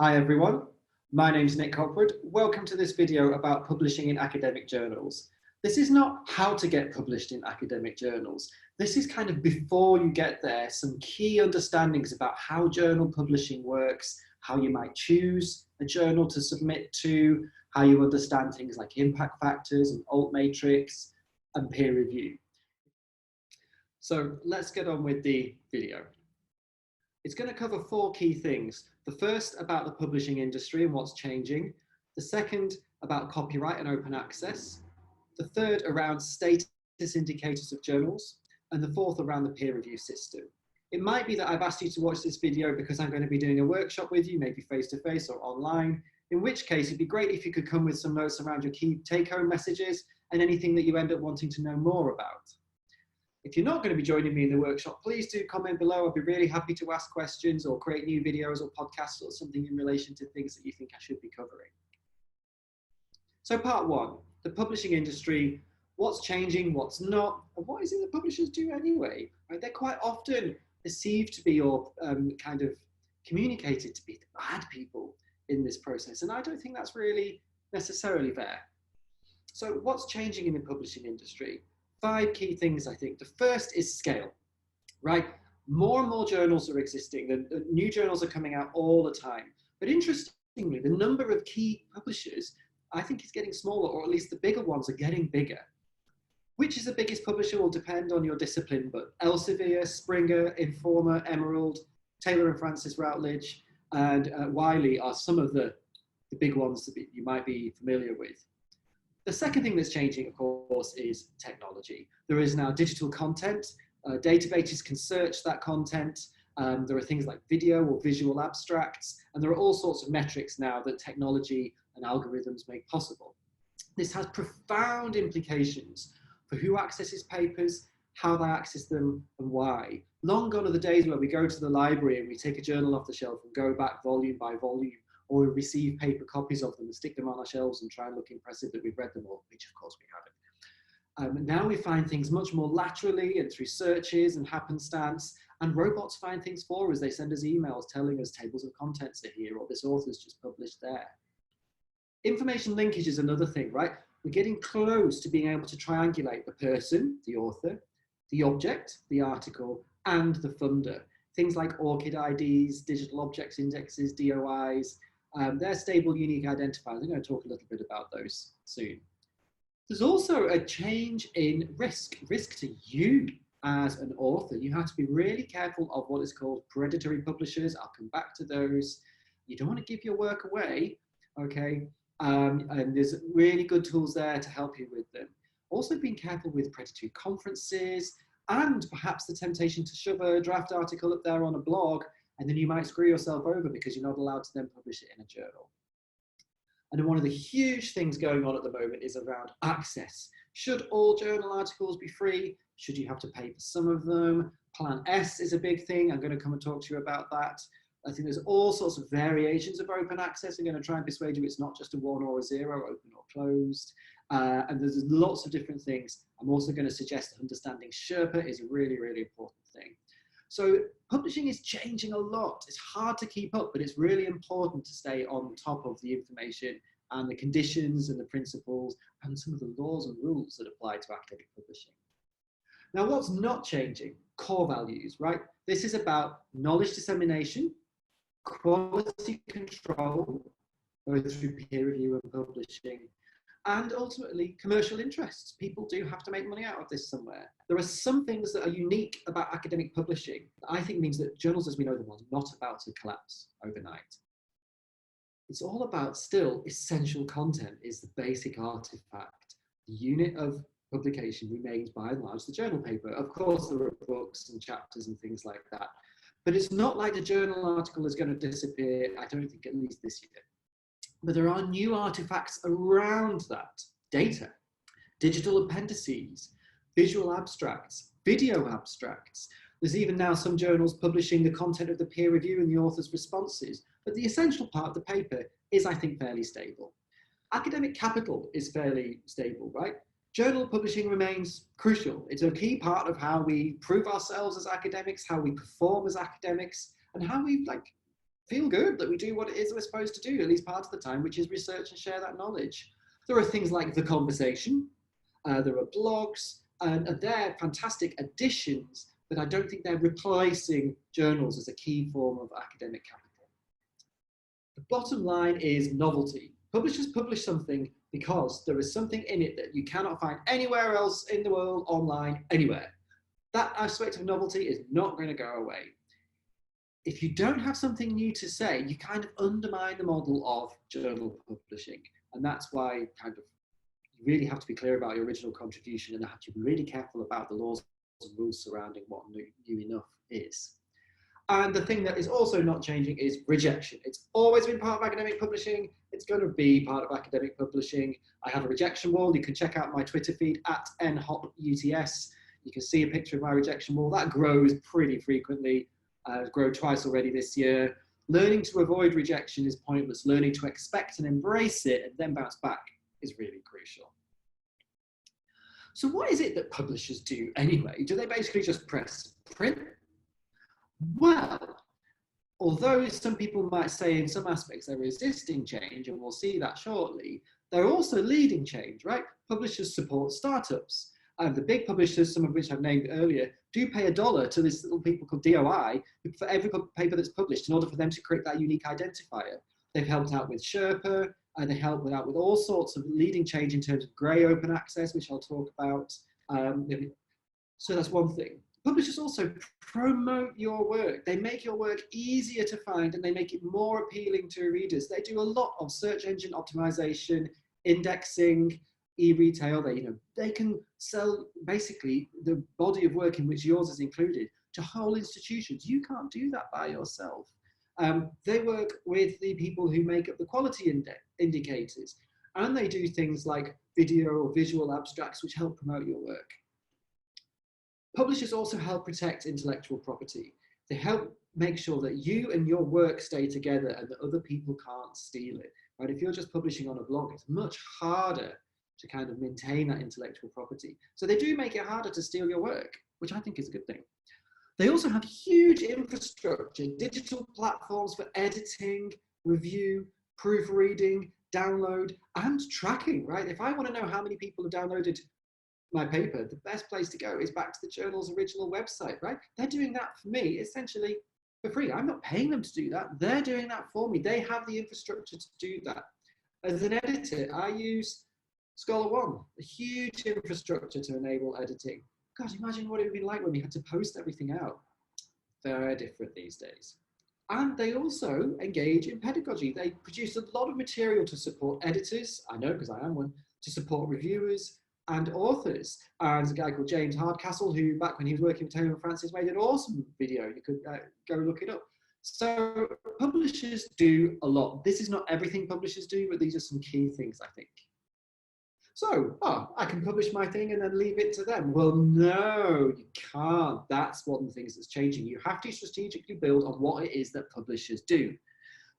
Hi everyone, my name is Nick Cockwood. Welcome to this video about publishing in academic journals. This is not how to get published in academic journals. This is kind of before you get there, some key understandings about how journal publishing works, how you might choose a journal to submit to, how you understand things like impact factors and altmetrics and peer review. So let's get on with the video. It's going to cover four key things. The first about the publishing industry and what's changing. The second about copyright and open access. The third around status indicators of journals. And the fourth around the peer review system. It might be that I've asked you to watch this video because I'm going to be doing a workshop with you, maybe face-to-face or online, in which case it'd be great if you could come with some notes around your key take-home messages and anything that you end up wanting to know more about. If you're not going to be joining me in the workshop, please do comment below. I'll be really happy to ask questions or create new videos or podcasts or something in relation to things that you think I should be covering. So part one, the publishing industry, what's changing, what's not, and what is it that publishers do anyway? Right? They're quite often perceived to be or kind of communicated to be the bad people in this process. And I don't think that's really necessarily fair. So what's changing in the publishing industry? Five key things, I think. The first is scale, right? More and more journals are existing. The new journals are coming out all the time. But interestingly, the number of key publishers, I think, is getting smaller, or at least the bigger ones are getting bigger. Which is the biggest publisher will depend on your discipline, but Elsevier, Springer, Informer, Emerald, Taylor and Francis Routledge, and Wiley are some of the big ones that you might be familiar with. The second thing that's changing, of course, is technology. There is now digital content. Databases can search that content. There are things like video or visual abstracts, and there are all sorts of metrics now that technology and algorithms make possible. This has profound implications for who accesses papers, how they access them, and why. Long gone are the days where we go to the library and we take a journal off the shelf and go back volume by volume, or we receive paper copies of them and stick them on our shelves and try and look impressive that we've read them all, which of course we haven't. Now we find things much more laterally and through searches and happenstance, and robots find things for us. They send us emails telling us tables of contents are here, or this author's just published there. Information linkage is another thing, right? We're getting close to being able to triangulate the person, the author, the object, the article, and the funder. Things like ORCID IDs, digital objects indexes, DOIs, they're stable unique identifiers. I'm going to talk a little bit about those soon. There's also a change in risk to you as an author. You have to be really careful of what is called predatory publishers. I'll come back to those. You don't want to give your work away, okay? And there's really good tools there to help you with them. Also being careful with predatory conferences and perhaps the temptation to shove a draft article up there on a blog, and then you might screw yourself over because you're not allowed to then publish it in a journal. And then one of the huge things going on at the moment is around access. Should all journal articles be free? Should you have to pay for some of them? Plan S is a big thing. I'm going to come and talk to you about that. I think there's all sorts of variations of open access. I'm going to try and persuade you it's not just a 1 or a 0, open or closed. And there's lots of different things. I'm also going to suggest that understanding Sherpa is a really, really important thing. So publishing is changing a lot. It's hard to keep up, but it's really important to stay on top of the information and the conditions and the principles and some of the laws and rules that apply to academic publishing. Now, what's not changing? Core values, right? This is about knowledge dissemination, quality control, both through peer review and publishing, and ultimately commercial interests. People do have to make money out of this somewhere. There are some things that are unique about academic publishing that I think means that journals as we know them are not about to collapse overnight. It's all about still essential content is the basic artifact. The unit of publication remains by and large the journal paper. Of course, there are books and chapters and things like that, but it's not like the journal article is going to disappear, I don't think, at least this year. But there are new artifacts around that. Data, digital appendices, visual abstracts, video abstracts. There's even now some journals publishing the content of the peer review and the author's responses. But the essential part of the paper is, I think, fairly stable. Academic capital is fairly stable, right? Journal publishing remains crucial. It's a key part of how we prove ourselves as academics, how we perform as academics, and how we feel good that we do what it is we're supposed to do, at least part of the time, which is research and share that knowledge. There are things like The Conversation, there are blogs, and they're fantastic additions, but I don't think they're replacing journals as a key form of academic capital. The bottom line is novelty. Publishers publish something because there is something in it that you cannot find anywhere else in the world, online, anywhere. That aspect of novelty is not going to go away. If you don't have something new to say, you kind of undermine the model of journal publishing. And that's why kind of you really have to be clear about your original contribution and have to be really careful about the laws and rules surrounding what new enough is. And the thing that is also not changing is rejection. It's always been part of academic publishing. It's going to be part of academic publishing. I have a rejection wall. You can check out my Twitter feed at NHOPUTS. You can see a picture of my rejection wall. That grows pretty frequently. It's grown twice already this year. Learning to avoid rejection is pointless. Learning to expect and embrace it and then bounce back is really crucial. So what is it that publishers do anyway? Do they basically just press print? Well, although some people might say in some aspects they're resisting change, and we'll see that shortly, they're also leading change, right? Publishers support startups. The big publishers, some of which I've named earlier, do pay $1 to this little people called DOI for every paper that's published in order for them to create that unique identifier. They've helped out with Sherpa, and they help out with all sorts of leading change in terms of grey open access, which I'll talk about. So that's one thing. Publishers also promote your work. They make your work easier to find and they make it more appealing to readers. They do a lot of search engine optimization, indexing, e-retail. They can sell basically the body of work in which yours is included to whole institutions. You can't do that by yourself. They work with the people who make up the quality indicators, and they do things like video or visual abstracts which help promote your work. Publishers also help protect intellectual property. They help make sure that you and your work stay together and that other people can't steal it. Right? If you're just publishing on a blog, it's much harder to kind of maintain that intellectual property. So they do make it harder to steal your work, which I think is a good thing. They also have huge infrastructure, digital platforms for editing, review, proofreading, download, and tracking, right? If I want to know how many people have downloaded my paper, the best place to go is back to the journal's original website, right? They're doing that for me essentially for free. I'm not paying them to do that. They're doing that for me. They have the infrastructure to do that. As an editor, I use Scholar One, a huge infrastructure to enable editing. God, imagine what it would be like when we had to post everything out. Very different these days. And they also engage in pedagogy. They produce a lot of material to support editors, I know because I am one, to support reviewers and authors. And there's a guy called James Hardcastle who, back when he was working with Taylor and Francis, made an awesome video. You could go look it up. So publishers do a lot. This is not everything publishers do, but these are some key things, I think. So, I can publish my thing and then leave it to them. Well, no, you can't. That's one of the things that's changing. You have to strategically build on what it is that publishers do.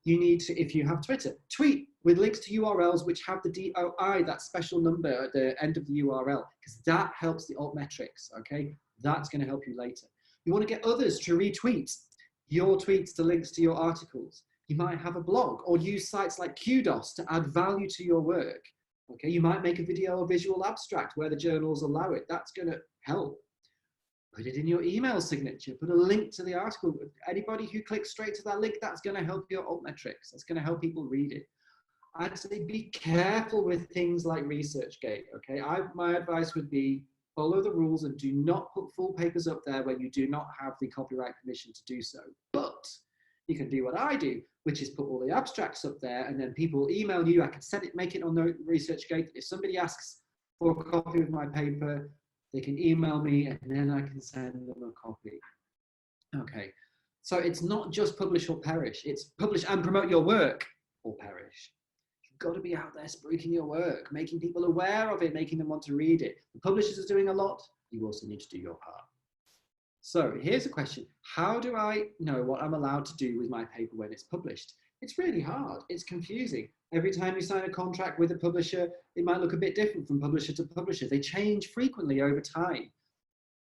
You need to, if you have Twitter, tweet with links to URLs which have the DOI, that special number at the end of the URL, because that helps the altmetrics, okay? That's going to help you later. You want to get others to retweet your tweets to links to your articles. You might have a blog or use sites like Kudos to add value to your work. Okay, you might make a video or visual abstract where the journals allow it. That's going to help. Put it in your email signature. Put a link to the article. Anybody who clicks straight to that link, that's going to help your altmetrics. That's going to help people read it. I'd say be careful with things like ResearchGate. Okay, my advice would be follow the rules and do not put full papers up there when you do not have the copyright permission to do so. But you can do what I do, which is put all the abstracts up there, and then people email you. I can send it, make it on the ResearchGate. If somebody asks for a copy of my paper, they can email me, and then I can send them a copy. Okay, so it's not just publish or perish. It's publish and promote your work or perish. You've got to be out there spruiking your work, making people aware of it, making them want to read it. The publishers are doing a lot. You also need to do your part. So here's a question. How do I know what I'm allowed to do with my paper when it's published? It's really hard. It's confusing. Every time you sign a contract with a publisher, it might look a bit different from publisher to publisher. They change frequently over time.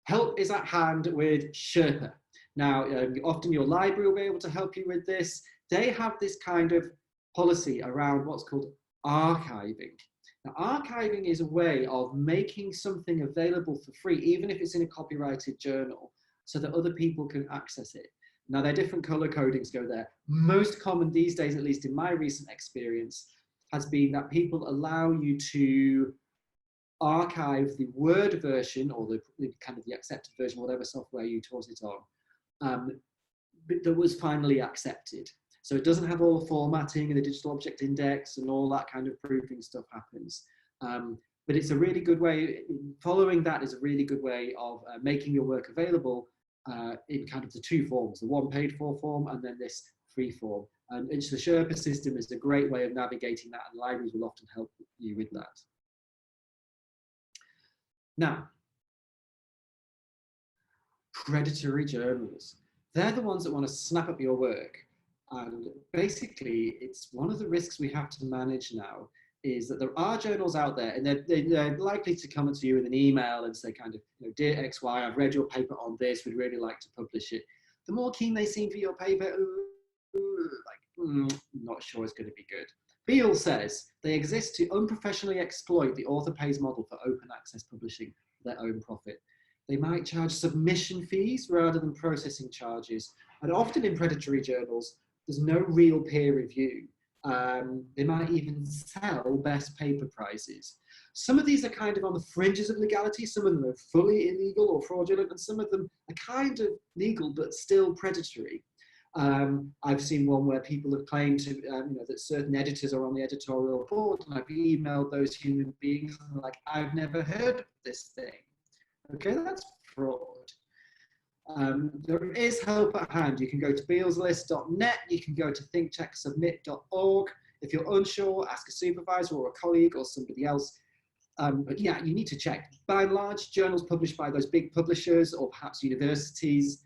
Help is at hand with Sherpa. Now, often your library will be able to help you with this. they have this kind of policy around what's called archiving. Now, archiving is a way of making something available for free, even if it's in a copyrighted journal, so that other people can access it. Now, there are different color codings go there. Most common these days, at least in my recent experience, has been that people allow you to archive the Word version or the kind of the accepted version, whatever software you taught it on, that was finally accepted. So it doesn't have all the formatting and the digital object index and all that kind of proofing stuff happens. But it's a really good way, following that is a really good way of making your work available in kind of the two forms, the one paid for form and then this free form. And the Sherpa system is a great way of navigating that, and libraries will often help you with that. Now, predatory journals. They're the ones that want to snap up your work. And basically, it's one of the risks we have to manage now is that there are journals out there, and they're likely to come to you with an email and say kind of, you know, dear XY, I've read your paper on this, we'd really like to publish it. The more keen they seem for your paper, not sure it's going to be good. Beale says they exist to unprofessionally exploit the author pays model for open access publishing for their own profit. They might charge submission fees rather than processing charges. And often in predatory journals, there's no real peer review. They might even sell best paper prizes. Some of these are kind of on the fringes of legality. Some of them are fully illegal or fraudulent, and some of them are kind of legal but still predatory. I've seen one where people have claimed to, that certain editors are on the editorial board, and I've emailed those human beings and like, I've never heard of this thing. Okay, that's fraud. There is help at hand. You can go to bealeslist.net, you can go to thinkchecksubmit.org. If you're unsure, ask a supervisor or a colleague or somebody else. But yeah, you need to check. By and large, journals published by those big publishers or perhaps universities,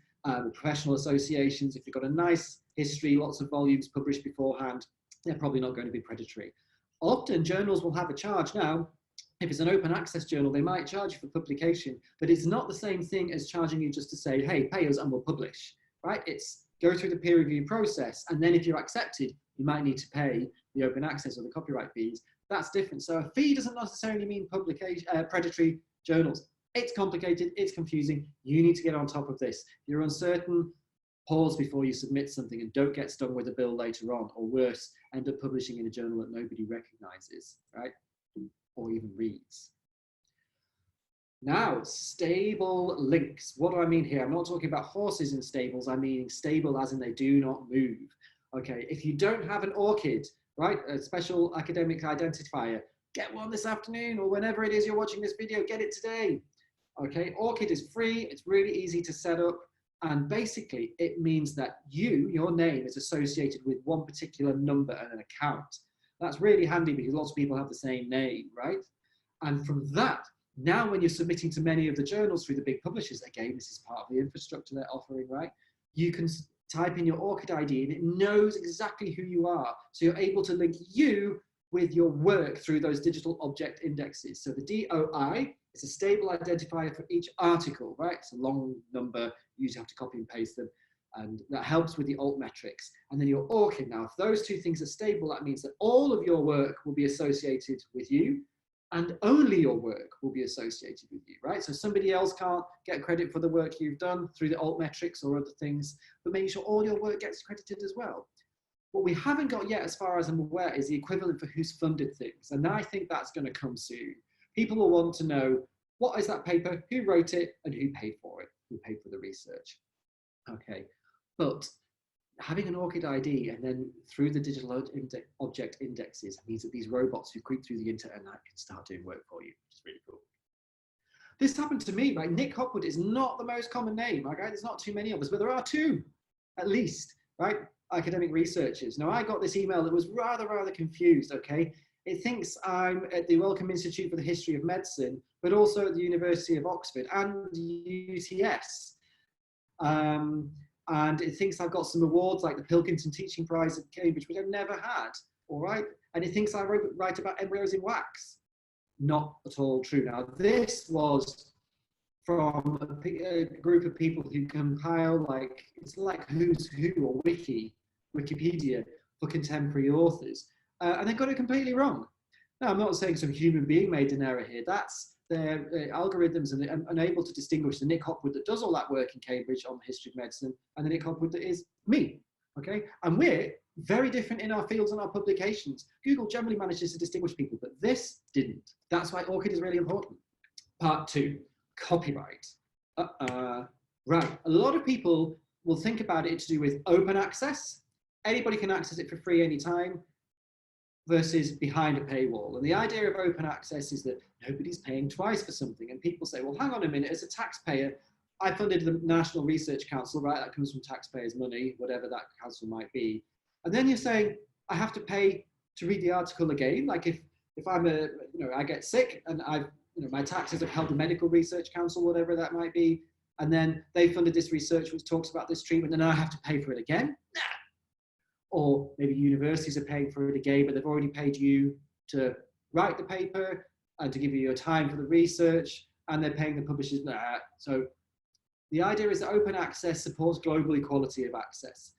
professional associations, if you've got a nice history, lots of volumes published beforehand, they're probably not going to be predatory. Often journals will have a charge now. If it's an open access journal, they might charge you for publication, but it's not the same thing as charging you just to say, hey, pay us and we'll publish, right? It's go through the peer review process. And then if you're accepted, you might need to pay the open access or the copyright fees. That's different. So a fee doesn't necessarily mean publication, predatory journals. It's complicated, it's confusing. You need to get on top of this. If you're uncertain, pause before you submit something and don't get stung with a bill later on, or worse, end up publishing in a journal that nobody recognizes, right? Or even reads. Now, stable links. What do I mean here? I'm not talking about horses in stables. I mean stable as in they do not move. Okay, if you don't have an ORCID, right, a special academic identifier, get one this afternoon, or whenever it is you're watching this video, get it today. Okay, ORCID is free. It's really easy to set up. And basically, it means that your name is associated with one particular number and an account. That's really handy because lots of people have the same name, right? And from that, now when you're submitting to many of the journals through the big publishers, again, this is part of the infrastructure they're offering, right? You can type in your ORCID ID and it knows exactly who you are. So you're able to link you with your work through those digital object indexes. So the DOI is a stable identifier for each article, right? It's a long number, you usually have to copy and paste them. And that helps with the altmetrics. And then your ORCID. Now, if those two things are stable, that means that all of your work will be associated with you, and only your work will be associated with you, right? So somebody else can't get credit for the work you've done through the altmetrics or other things, but making sure all your work gets credited as well. What we haven't got yet, as far as I'm aware, is the equivalent for who's funded things. And I think that's going to come soon. People will want to know, what is that paper, who wrote it, and who paid for it, who paid for the research. Okay. But having an ORCID ID and then through the digital object indexes means that these robots who creep through the internet can start doing work for you, which is really cool. This happened to me, right? Nick Hopwood is not the most common name, okay? There's not too many of us, but there are two, at least, right? Academic researchers. Now, I got this email that was rather confused, okay? It thinks I'm at the Wellcome Institute for the History of Medicine, but also at the University of Oxford and UTS. And it thinks I've got some awards like the Pilkington Teaching Prize at Cambridge, which I've never had, all right? And it thinks I write about embryos in wax. Not at all true. Now, this was from a group of people who compile, like, it's like Who's Who or Wiki Wikipedia for contemporary authors, and they got it completely wrong. Now, I'm not saying some human being made an error here. That's their algorithms and unable to distinguish the Nick Hopwood that does all that work in Cambridge on the history of medicine and the Nick Hopwood that is me, okay? And we're very different in our fields and our publications. Google generally manages to distinguish people, but this didn't. That's why ORCID is really important. Part 2, copyright. Right, a lot of people will think about it to do with open access. Anybody can access it for free anytime, versus behind a paywall. And the idea of open access is that nobody's paying twice for something. And people say, well, hang on a minute, as a taxpayer, I funded the National Research Council, right? That comes from taxpayers' money, whatever that council might be. And then you're saying, I have to pay to read the article again. Like if I'm I get sick and my taxes have held the Medical Research Council, whatever that might be. And then they funded this research which talks about this treatment, and then I have to pay for it again. Nah. Or maybe universities are paying for it again, but they've already paid you to write the paper and to give you your time for the research, and they're paying the publishers. Nah. So the idea is that open access supports global equality of access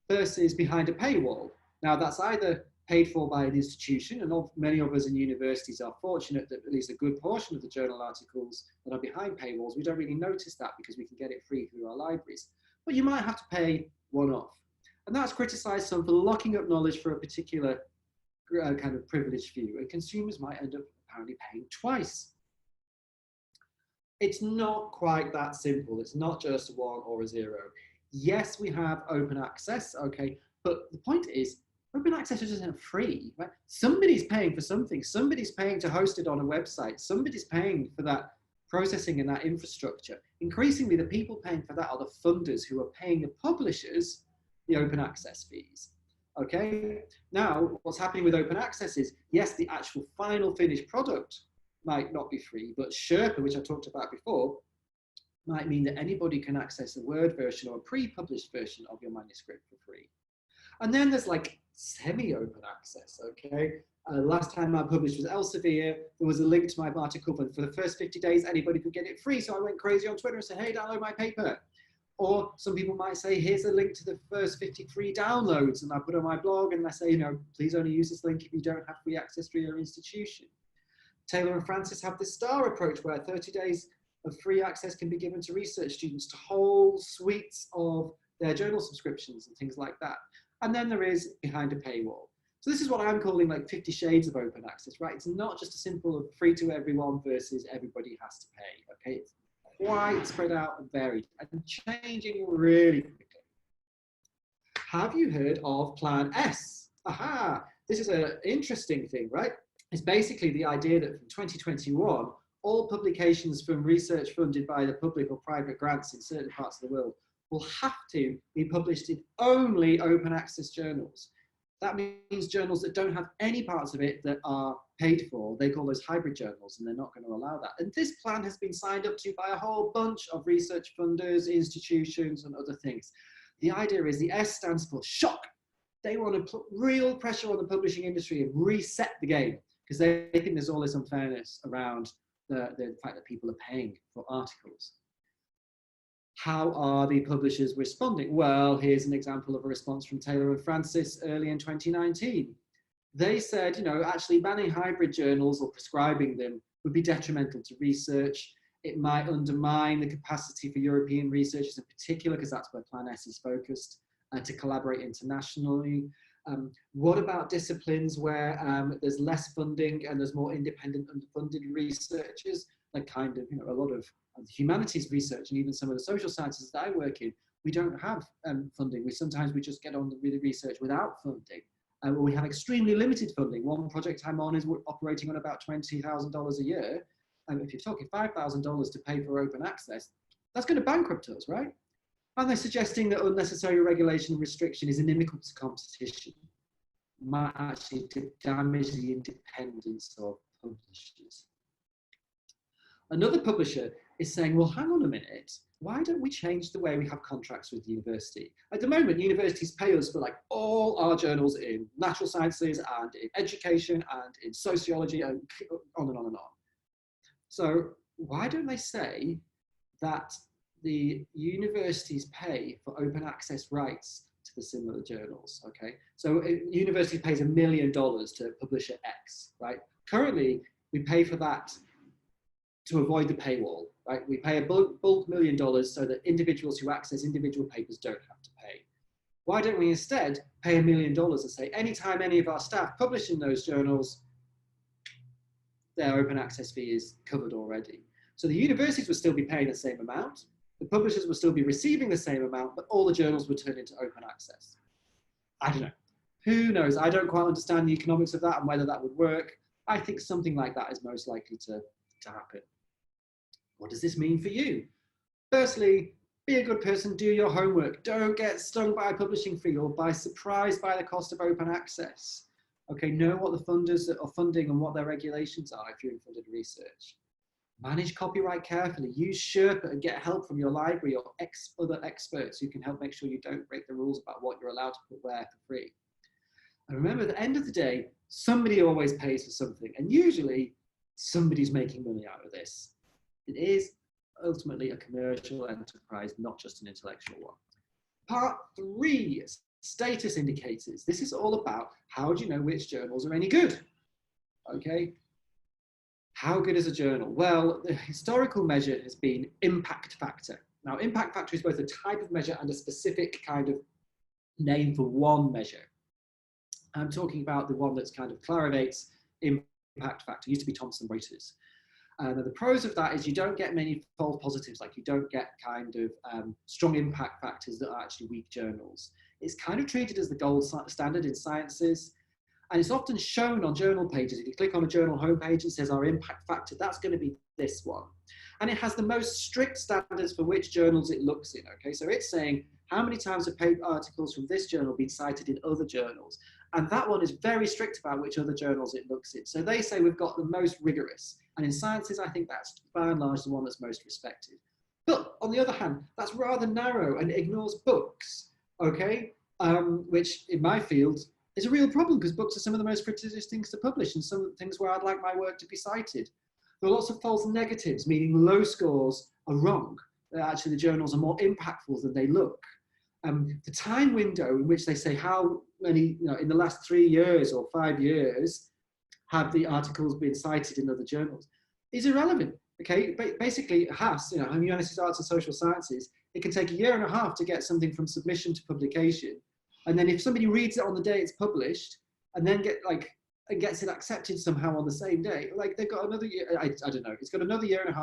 versus behind a paywall. Now that's either paid for by an institution, and many of us in universities are fortunate that at least a good portion of the journal articles that are behind paywalls, we don't really notice that because we can get it free through our libraries. But you might have to pay one-off. And that's criticised some for locking up knowledge for a particular kind of privileged view, and consumers might end up apparently paying twice. It's not quite that simple. It's not just a 1 or a 0. Yes, we have open access, okay, but the point is, open access isn't free, right? Somebody's paying for something. Somebody's paying to host it on a website. Somebody's paying for that processing and that infrastructure. Increasingly, the people paying for that are the funders who are paying the publishers the open access fees. Okay, now what's happening with open access is, yes, the actual final finished product might not be free, but Sherpa, which I talked about before, might mean that anybody can access a Word version or a pre-published version of your manuscript for free. And then there's like semi-open access, okay? Last time I published was Elsevier. There was a link to my article, and for the first 50 days, anybody could get it free. So I went crazy on Twitter and said, hey, download my paper. Or some people might say, here's a link to the first 50 free downloads. And I put on my blog and I say, please only use this link if you don't have free access to your institution. Taylor and Francis have this STAR approach where 30 days of free access can be given to research students to whole suites of their journal subscriptions and things like that. And then there is behind a paywall. So this is what I'm calling like 50 shades of open access, right? It's not just a simple of free to everyone versus everybody has to pay, okay? It's quite spread out and varied and changing really quickly. Have you heard of Plan S? Aha, this is an interesting thing, right? It's basically the idea that from 2021, all publications from research funded by the public or private grants in certain parts of the world will have to be published in only open access journals. That means journals that don't have any parts of it that are paid for. They call those hybrid journals, and they're not going to allow that. And this plan has been signed up to by a whole bunch of research funders, institutions, and other things. The idea is the S stands for shock. They want to put real pressure on the publishing industry and reset the game because they think there's all this unfairness around the fact that people are paying for articles. How are the publishers responding? Well, here's an example of a response from Taylor and Francis early in 2019. They said, actually banning hybrid journals or prescribing them would be detrimental to research. It might undermine the capacity for European researchers in particular, because that's where Plan S is focused, to collaborate internationally. What about disciplines where there's less funding and there's more independent underfunded researchers? Like kind of, a lot of humanities research and even some of the social sciences that I work in, we don't have funding. Sometimes we just get on with the research without funding. We have extremely limited funding. One project I'm on is operating on about $20,000 a year. And if you're talking $5,000 to pay for open access, that's going to bankrupt us, right? And they're suggesting that unnecessary regulation and restriction is inimical to competition, might actually damage the independence of publishers. Another publisher is saying, well, hang on a minute, why don't we change the way we have contracts with the university? At the moment, universities pay us for like all our journals in natural sciences and in education and in sociology and on and on and on. So why don't they say that the universities pay for open access rights to the similar journals, okay? So a university pays $1 million to publish at X, right? Currently, we pay for that to avoid the paywall, right? We pay a bulk $1 million so that individuals who access individual papers don't have to pay. Why don't we instead pay $1 million and say, anytime any of our staff publish in those journals, their open access fee is covered already. So the universities would still be paying the same amount, the publishers would still be receiving the same amount, but all the journals would turn into open access. I don't know. Who knows? I don't quite understand the economics of that and whether that would work. I think something like that is most likely to happen. What does this mean for you? Firstly, be a good person, do your homework. Don't get stung by a publishing fee or by surprised by the cost of open access. Okay, know what the funders are funding and what their regulations are if you're in funded research. Manage copyright carefully. Use Sherpa and get help from your library or other experts who can help make sure you don't break the rules about what you're allowed to put where for free. And remember, at the end of the day, somebody always pays for something, and usually somebody's making money out of this. It is ultimately a commercial enterprise, not just an intellectual one. Part 3, status indicators. This is all about how do you know which journals are any good? Okay. How good is a journal? Well, the historical measure has been impact factor. Now, impact factor is both a type of measure and a specific kind of name for one measure. I'm talking about the one that's kind of clarivates impact factor. It used to be Thomson Reuters. The pros of that is you don't get many false positives, like you don't get kind of strong impact factors that are actually weak journals. It's kind of treated as the gold standard in sciences, and it's often shown on journal pages. If you click on a journal homepage, it says our impact factor, that's going to be this one. And it has the most strict standards for which journals it looks in, okay? So it's saying how many times have paper articles from this journal been cited in other journals? And that one is very strict about which other journals it looks in. So they say we've got the most rigorous. And in sciences, I think that's by and large the one that's most respected. But on the other hand, that's rather narrow and ignores books, okay? Which in my field is a real problem because books are some of the most prestigious things to publish and some of the things where I'd like my work to be cited. There are lots of false negatives, meaning low scores are wrong. Actually, the journals are more impactful than they look. The time window in which they say how many, in the last 3 years or 5 years have the articles been cited in other journals is irrelevant. Okay, basically, HAS, Humanities, Arts and Social Sciences, it can take 1.5 years to get something from submission to publication, and then if somebody reads it on the day it's published, and then gets it accepted somehow on the same day, like they've got another year. I don't know. It's got another 1.5 years.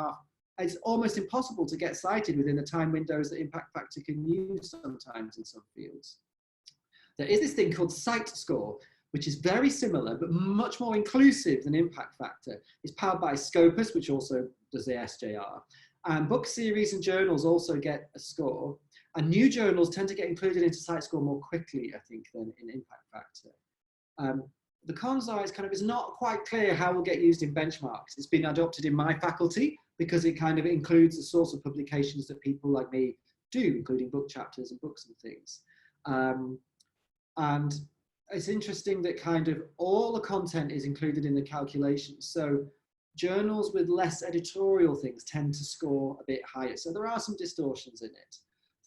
It's almost impossible to get cited within the time windows that impact factor can use sometimes in some fields. There is this thing called cite score, which is very similar, but much more inclusive than impact factor. It's powered by Scopus, which also does the SJR. And book series and journals also get a score. And new journals tend to get included into cite score more quickly, I think, than in impact factor. The cons are it's not quite clear how it will get used in benchmarks. It's been adopted in my faculty because it kind of includes the source of publications that people like me do, including book chapters and books and things. And it's interesting that kind of all the content is included in the calculation. So journals with less editorial things tend to score a bit higher. So there are some distortions in it.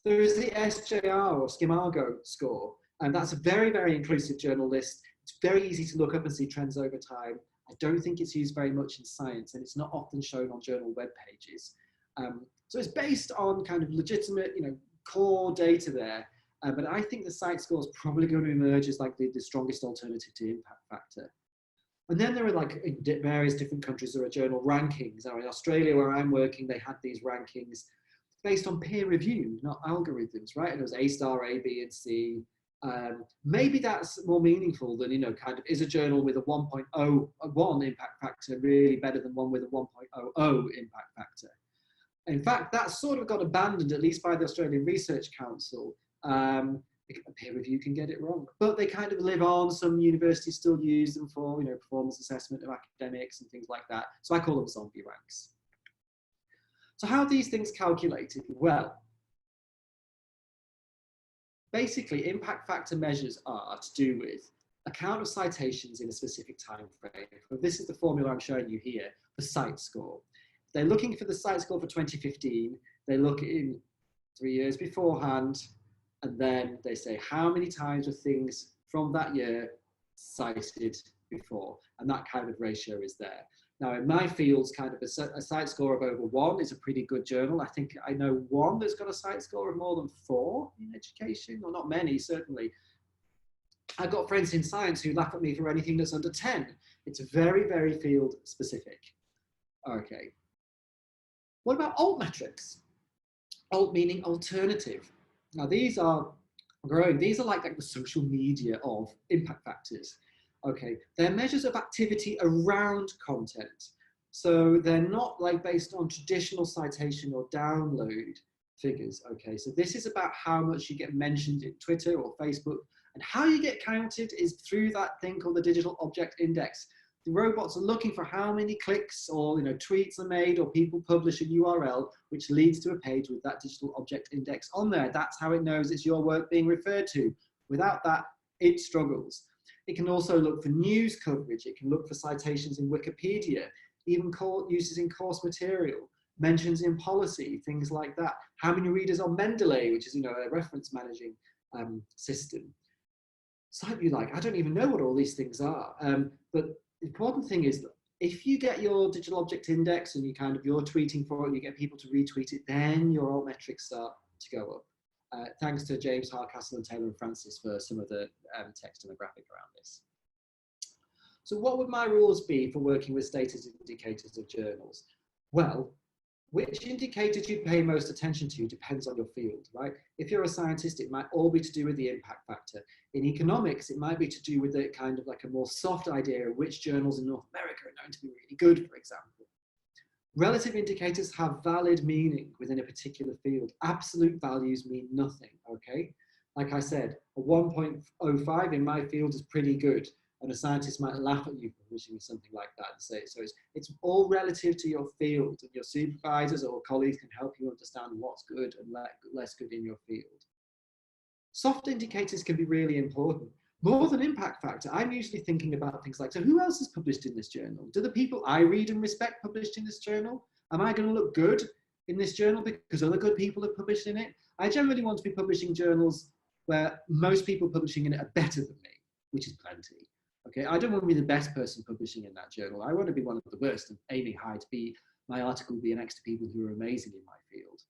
There is the SJR or Skimago score, and that's a very, very inclusive journal list. It's very easy to look up and see trends over time. I don't think it's used very much in science, and it's not often shown on journal web pages. So it's based on kind of legitimate, core data there. But I think the cite score is probably going to emerge as like the strongest alternative to impact factor. And then there are in various different countries, there are journal rankings. Now in Australia, where I'm working, they had these rankings based on peer review, not algorithms, right? And it was A star, A, B, and C. Maybe that's more meaningful than, kind of is a journal with a 1.01 impact factor really better than one with a 1.00 impact factor? In fact, that sort of got abandoned, at least by the Australian Research Council. Peer review can get it wrong, but they kind of live on. Some universities still use them for, performance assessment of academics and things like that. So I call them zombie ranks. So how are these things calculated? Well, basically, impact factor measures are to do with a count of citations in a specific time frame. This is the formula I'm showing you here, the cite score. They're looking for the cite score for 2015. They look in 3 years beforehand, and then they say how many times were things from that year cited before, and that kind of ratio is there. Now, in my fields, kind of a cite score of over 1 is a pretty good journal. I think I know one that's got a cite score of more than 4 in education, or not many, certainly. I've got friends in science who laugh at me for anything that's under 10. It's very, very field specific. Okay. What about altmetrics? Alt meaning alternative. Now, these are growing. These are like the social media of impact factors. Okay, they're measures of activity around content. So they're not like based on traditional citation or download figures. Okay, so this is about how much you get mentioned in Twitter or Facebook, and how you get counted is through that thing called the digital object index. The robots are looking for how many clicks or tweets are made, or people publish a URL, which leads to a page with that digital object index on there. That's how it knows it's your work being referred to. Without that, it struggles. It can also look for news coverage. It can look for citations in Wikipedia, even uses in course material, mentions in policy, things like that. How many readers on Mendeley, which is a reference managing system. Cite you like, I don't even know what all these things are. But the important thing is that if you get your digital object index and you're tweeting for it, you get people to retweet it, then your altmetrics start to go up. Thanks to James Hardcastle and Taylor and Francis for some of the text and the graphic around this. So what would my rules be for working with status indicators of journals? Well, which indicators you pay most attention to depends on your field, right? If you're a scientist, it might all be to do with the impact factor. In economics, it might be to do with the kind of like a more soft idea of which journals in North America are known to be really good, for example. Relative indicators have valid meaning within a particular field. Absolute values mean nothing, okay? Like I said, a 1.05 in my field is pretty good, and a scientist might laugh at you for publishing something like that and say, so it's all relative to your field, and your supervisors or colleagues can help you understand what's good and less good in your field. Soft indicators can be really important. More than impact factor, I'm usually thinking about things like, so who else is published in this journal? Do the people I read and respect published in this journal? Am I going to look good in this journal because other good people have published in it? I generally want to be publishing journals where most people publishing in it are better than me, which is plenty. Okay, I don't want to be the best person publishing in that journal. I want to be one of the worst and aiming high to be, my article be next to people who are amazing in my field.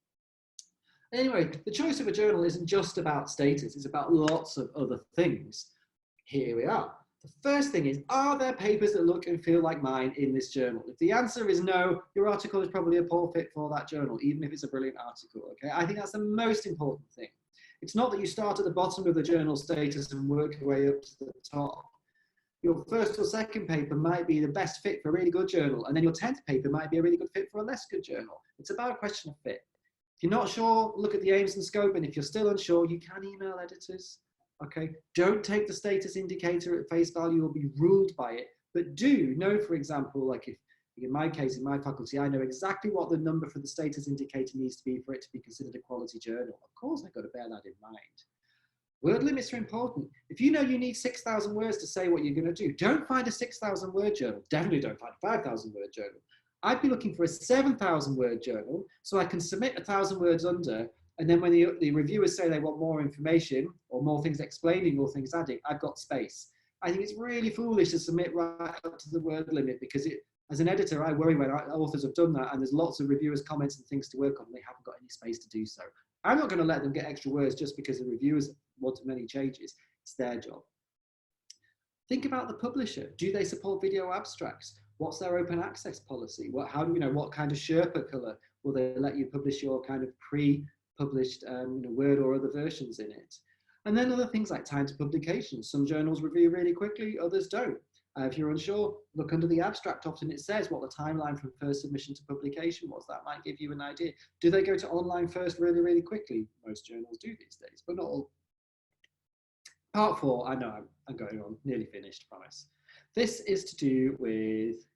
Anyway, the choice of a journal isn't just about status, it's about lots of other things. Here we are. The first thing is, are there papers that look and feel like mine in this journal? If the answer is no, your article is probably a poor fit for that journal, even if it's a brilliant article, okay? I think that's the most important thing. It's not that you start at the bottom of the journal status and work your way up to the top. Your first or second paper might be the best fit for a really good journal, and then your 10th paper might be a really good fit for a less good journal. It's about a question of fit. If you're not sure, look at the aims and scope, and if you're still unsure, you can email editors. Okay, don't take the status indicator at face value or be ruled by it, but do know, for example, like if in my case, in my faculty, I know exactly what the number for the status indicator needs to be for it to be considered a quality journal. Of course, I've got to bear that in mind. Word limits are important. If you know you need 6,000 words to say what you're going to do, don't find a 6,000 word journal. Definitely don't find a 5,000 word journal. I'd be looking for a 7,000 word journal so I can submit 1,000 words under. And then when the reviewers say they want more information or more things explaining, more things adding, I've got space. I think it's really foolish to submit right up to the word limit because as an editor, I worry when authors have done that and there's lots of reviewers' comments and things to work on and they haven't got any space to do so. I'm not going to let them get extra words just because the reviewers want many changes. It's their job. Think about the publisher. Do they support video abstracts? What's their open access policy? What kind of Sherpa color will they let you publish your kind of pre-published Word or other versions in it? And then other things like time to publication. Some journals review really quickly, others don't. If you're unsure, look under the abstract. Often it says what the timeline from first submission to publication was. That might give you an idea. Do they go to online first really, really quickly? Most journals do these days, but not all. Part 4, I know I'm going on, nearly finished, promise. This is to do with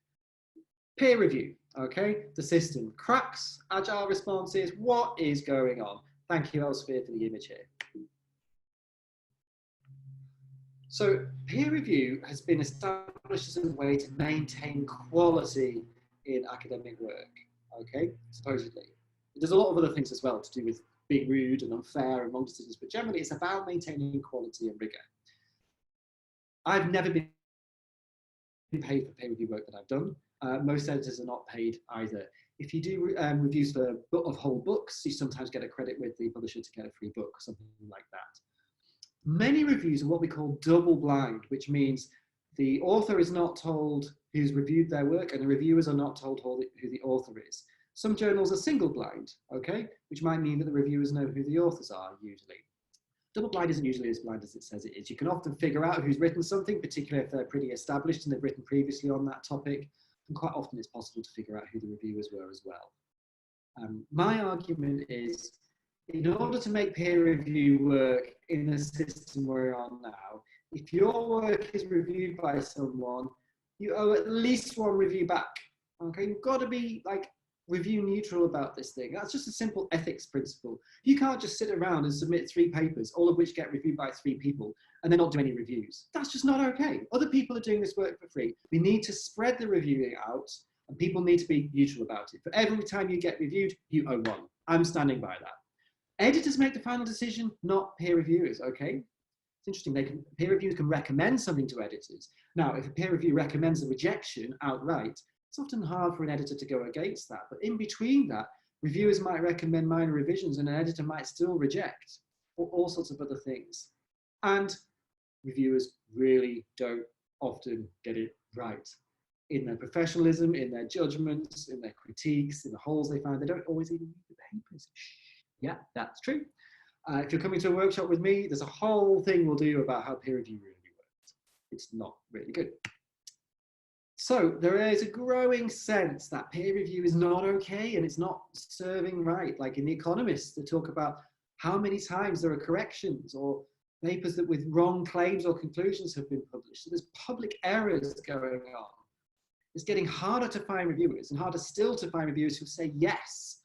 peer review, okay? The system, cracks, agile responses, what is going on? Thank you, Elsphere, for the image here. So peer review has been established as a way to maintain quality in academic work, okay, supposedly. There's a lot of other things as well to do with being rude and unfair and wrong decisions, but generally it's about maintaining quality and rigor. I've never been paid for peer review work that I've done. Most editors are not paid either. If you do reviews of whole books, you sometimes get a credit with the publisher to get a free book, something like that. Many reviews are what we call double blind, which means the author is not told who's reviewed their work and the reviewers are not told who the author is. Some journals are single blind, okay, which might mean that the reviewers know who the authors are usually. Double blind isn't usually as blind as it says it is. You can often figure out who's written something, particularly if they're pretty established and they've written previously on that topic. And quite often it's possible to figure out who the reviewers were as well. My argument is, in order to make peer review work in the system we're on now, if your work is reviewed by someone, you owe at least one review back. Okay, you've got to be like review neutral about this thing. That's just a simple ethics principle. You can't just sit around and submit 3 papers, all of which get reviewed by 3 people, and then not do any reviews. That's just not okay. Other people are doing this work for free. We need to spread the reviewing out, and people need to be neutral about it. For every time you get reviewed, you owe 1. I'm standing by that. Editors make the final decision, not peer reviewers, okay? It's interesting, peer reviewers can recommend something to editors. Now, if a peer review recommends a rejection outright, it's often hard for an editor to go against that. But in between that, reviewers might recommend minor revisions and an editor might still reject, or all sorts of other things. And reviewers really don't often get it right. In their professionalism, in their judgments, in their critiques, in the holes they find, they don't always even read the papers. Yeah, that's true. If you're coming to a workshop with me, there's a whole thing we'll do about how peer review really works. It's not really good. So there is a growing sense that peer review is not okay and it's not serving right. Like in The Economist, they talk about how many times there are corrections or papers that with wrong claims or conclusions have been published. So there's public errors going on. It's getting harder to find reviewers and harder still to find reviewers who say yes.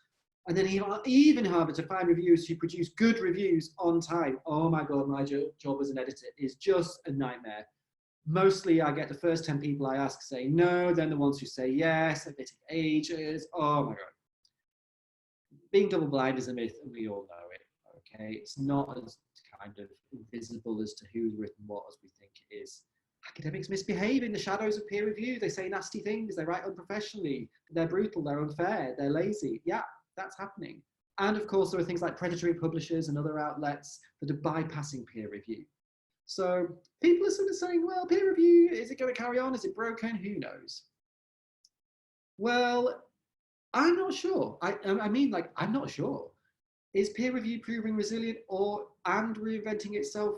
And then even harder to find reviewers who produce good reviews on time. Oh my God, my job as an editor is just a nightmare. Mostly I get the first 10 people I ask say no, then the ones who say yes, they take ages. Oh my God. Being double blind is a myth and we all know it, okay? It's not as kind of invisible as to who's written what as we think it is. Academics misbehave in the shadows of peer review. They say nasty things, they write unprofessionally, they're brutal, they're unfair, they're lazy. Yeah, that's happening. And of course, there are things like predatory publishers and other outlets that are bypassing peer review. So people are sort of saying, well, peer review, is it going to carry on? Is it broken? Who knows? Well, I'm not sure. I mean, like, I'm not sure. Is peer review proving resilient and reinventing itself?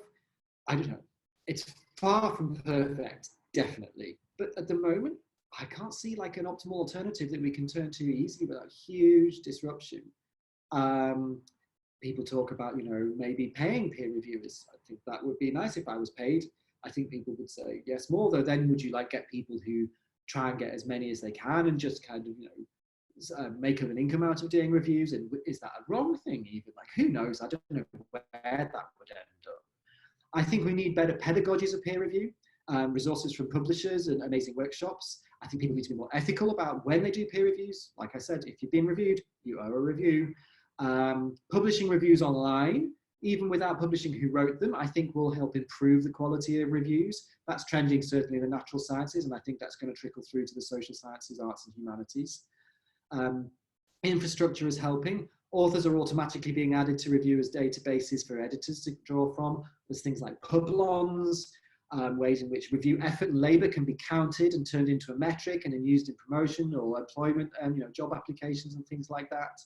I don't know. It's far from perfect, definitely. But at the moment, I can't see like an optimal alternative that we can turn to easily without huge disruption. People talk about, maybe paying peer reviewers. I think that would be nice if I was paid. I think people would say yes more, though then would you like get people who try and get as many as they can and just kind of, make up an income out of doing reviews? And is that a wrong thing even? Like, who knows? I don't know where that would end up. I think we need better pedagogies of peer review, resources from publishers and amazing workshops. I think people need to be more ethical about when they do peer reviews. Like I said, if you've been reviewed, you owe a review. Publishing reviews online, even without publishing who wrote them, I think will help improve the quality of reviews. That's trending certainly in the natural sciences, and I think that's going to trickle through to the social sciences, arts and humanities. Infrastructure is helping. Authors are automatically being added to reviewers' databases for editors to draw from. There's things like Publons, ways in which review effort and labour can be counted and turned into a metric and then used in promotion or employment, job applications and things like that.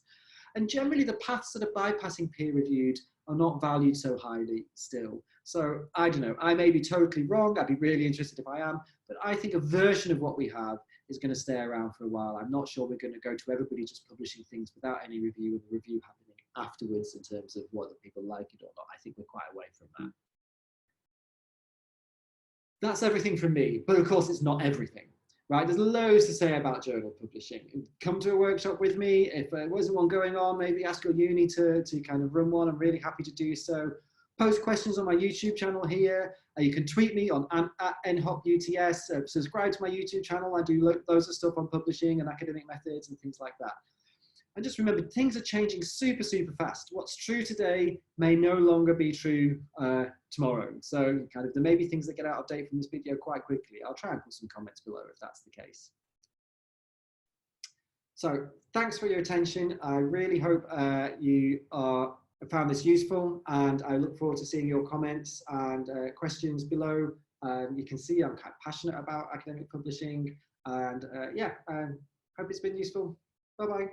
And generally the paths that are bypassing peer reviewed are not valued so highly still. So I don't know, I may be totally wrong. I'd be really interested if I am, but I think a version of what we have is going to stay around for a while. I'm not sure we're going to go to everybody just publishing things without any review and the review happening afterwards in terms of whether people like it or not. I think we're quite away from that. That's everything from me, but of course it's not everything. Right, there's loads to say about journal publishing. Come to a workshop with me. If there wasn't one going on, maybe ask your uni to kind of run one. I'm really happy to do so. Post questions on my YouTube channel here. You can tweet me on @NHOPUTS. Subscribe to my YouTube channel. I do loads of stuff on publishing and academic methods and things like that. And just remember, things are changing super, super fast. What's true today may no longer be true tomorrow. So kind of there may be things that get out of date from this video quite quickly. I'll try and put some comments below if that's the case. So thanks for your attention. I really hope you found this useful, and I look forward to seeing your comments and questions below. You can see I'm kind of passionate about academic publishing, and yeah, hope it's been useful. Bye-bye.